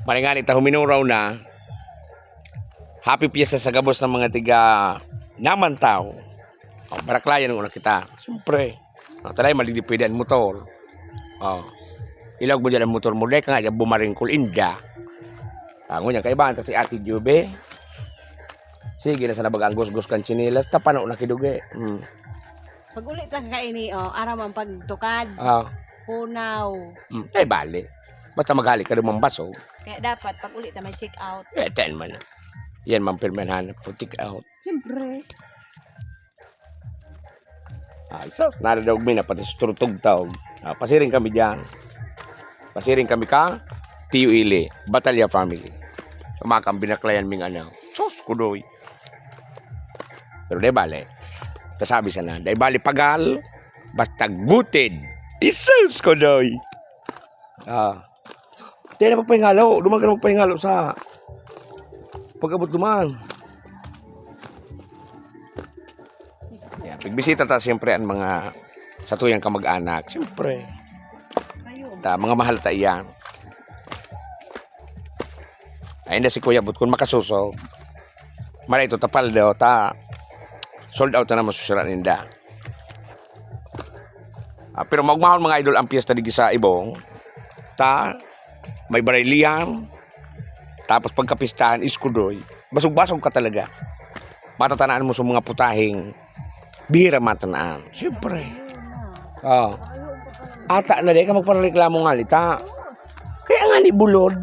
Maringani ta huminuraw na. Happy Fiesta sa gabos ng mga tiga naman tao. Oh, baraklayan ng una kita. Siyempre. Oh, talay malidi pwede ang motor. Oh. Ilag mo dyan ang motor mo. Dek nga dyan bumaringkol inda. Ngunyan kaibahan ta si Ate Jube. Sige na sana bagang gusgus kan chinilas. Tapano na kiduge. Pag ulit lang kaini, aram ang pagtukad. Punaw. Ay bali. Basta maghali ka rin baso. Kaya dapat pag ulit na may check out. Ten man. Yan man pirmenhan po check out. Siyempre. So, naradawag mi na pati turtog tawag. Pasiring kami dyan. Pasiring kami ka Tiyo Ili, Batalya Family. Kumakang binaklayan ming ano. Sos, kudoy. Pero di bale. Tasabi sana. Di bale pagal. Basta gutid. Isus, kudoy. Di na magpahingalo. Duman ka na magpahingalo sa pag-abot duman. Yeah, pagbisita ta siyempre ang mga sa tuyang kamag-anak. Siyempre. Mga mahal ta iyan. Ayun na si Kuya But kung makasuso. Mara ito tapal daw ta. Sold out na naman susuran ninda. Pero magmahal mga idol ang piyesta digi sa Ibong. Ta may barilian. Tapos pagkapistahan iskudoy. Basog-basog ka talaga. Matatanaan mo sa mga putahing bihira matanaan. Siyempre. Ata na di ka magpanareklamo nga lita. Kaya nga ni bulod.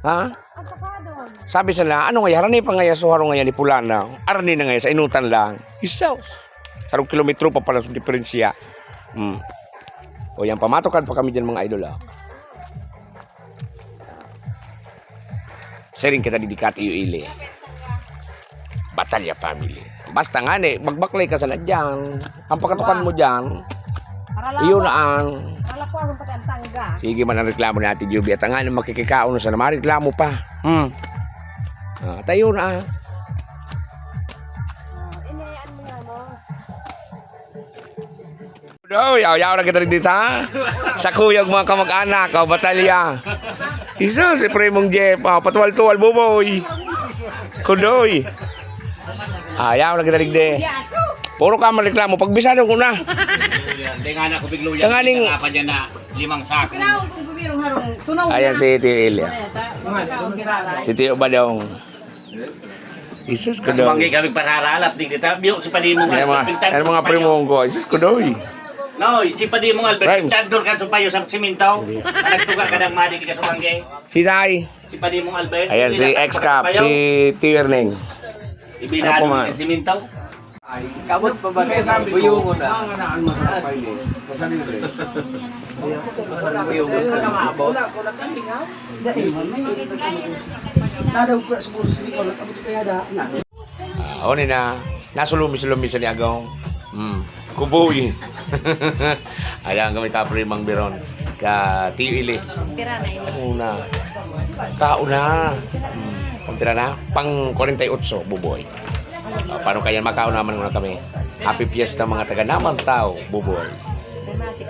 Ha? Sabi sila, ano nga harani pa nga so haro nga ni Pulana. Arani na nga sa inutan lang. Isaw. Sarong kilometro pa pala sa diferensya. O yan, pamatokan pa kami dyan mga idol. Sering kita didikati yung ili. Batalya Family. Basta nga magbaklay ka sana dyan. Ang pagkatukan mo dyan, iyon na ang sige man ang reklamo natin, Juby. At nga nang makikikaon sa naman, reklamo pa. Tayo na. Inayaan mo nga mo. Yaw na kita rin dito, ha? Sa kuyog mga kamag-anak, Batalya. Isa, si Primong Jeff, patuwal-tuwal, buboy. Kudoy. Yaw na kita rin dito. Puro ka reklamo, pagbisado ko na. Hindi nga na ko biglo yan. Tangaling pa dyan na 5 sako. Kinaon kung bumirong harong tunaw. ayan si Tiyo Ilya. Si Tiyo Badong. Isus ko daw. Manggi kami pararalap din kita. Biyo si Padimong Albert. Ano mga primong ko? Isus ko daw. No, si Padimong Albert. Right. Tandor ka sa payo sa simintaw. Nagtuga ka ng madi ka sa manggi. Si Sai. Si Padimong Albert. Ayan si X-Cap, si Tiyo Erneng. Ibinado mo sa simintaw. Kamot pa ba kayo sa buyo mo na? Buyo mo sa kamabo. Nadaw ko sa puro sini ko abot kaya da na. Oni na. Nasulumi-sulumi sa niagong. Kubuy. Ayan kami kaprimang biron. Ka Tiyo Ili. Tira na yun. Una. Kauna. Pagtira na. Pang 48, buboy. Paano kaya makauna naman muna kami? Happy Fiesta mga taga naman tao, buboy. Dramatic,